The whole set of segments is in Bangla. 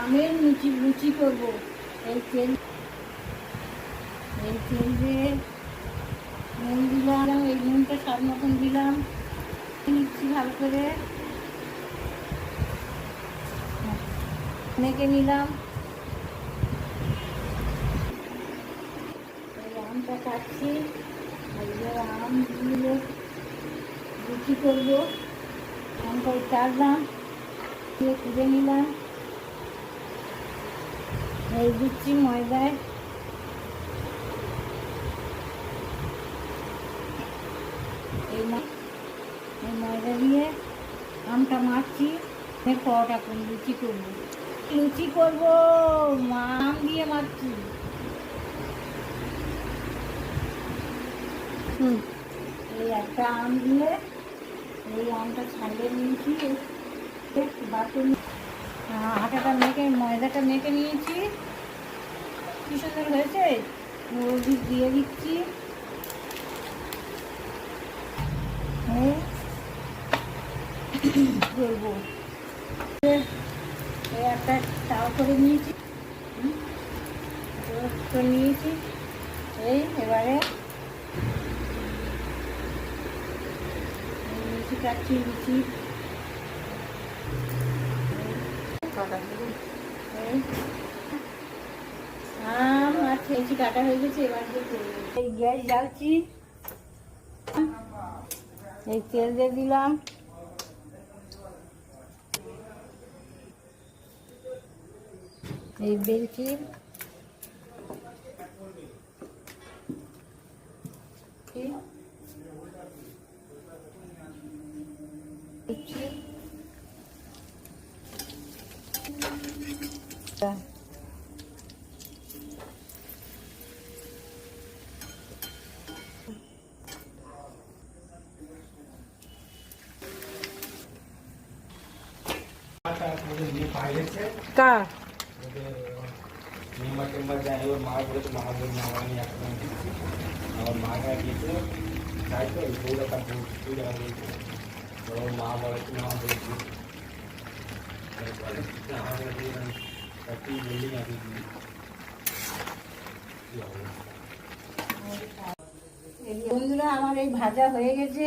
আমের লুচি লুচি করবো। এই তেল দিয়ে নুন দিলাম, এই নুনটা স্বাদ মতন দিলাম, নিচ্ছি ভালো করে, মেখে নিলাম। এই আমটা কাটছি, এবার আম দিয়ে লুচি করবো। আমটা কাটলাম, দিয়ে তুলে নিলাম, এই দিচ্ছি ময়দায়, এই ময়দা দিয়ে আমটা মাখছি, পরোটা করবো, লুচি করবো, লুচি করবো, আম দিয়ে মাখছি। এই একটা আম দিয়ে, এই আমটা ছাড়িয়ে নিয়েছি, আটাটা মেখে ময়দাটা মেখে নিয়েছি, কি সুন্দর হয়েছে। হলুদ দিয়ে দিচ্ছি, করবো। এই একটা তাও করে নিয়েছি, এই এবারে লুচি কাটছি, লুচি আম আর খেয়েছি, কাটা হয়ে গেছে। এবার এই গ্যাস জ্বালছি, এই তেল দিয়ে দিলাম, এই বেলছি, কার বন্ধুরা, আমার এই ভাজা হয়ে গেছে।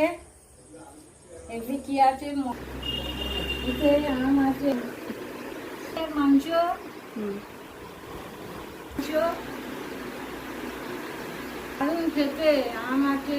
এতে কি আছে? এতে আম আছে, মাংস, দারুণ খেতে। আম আছে।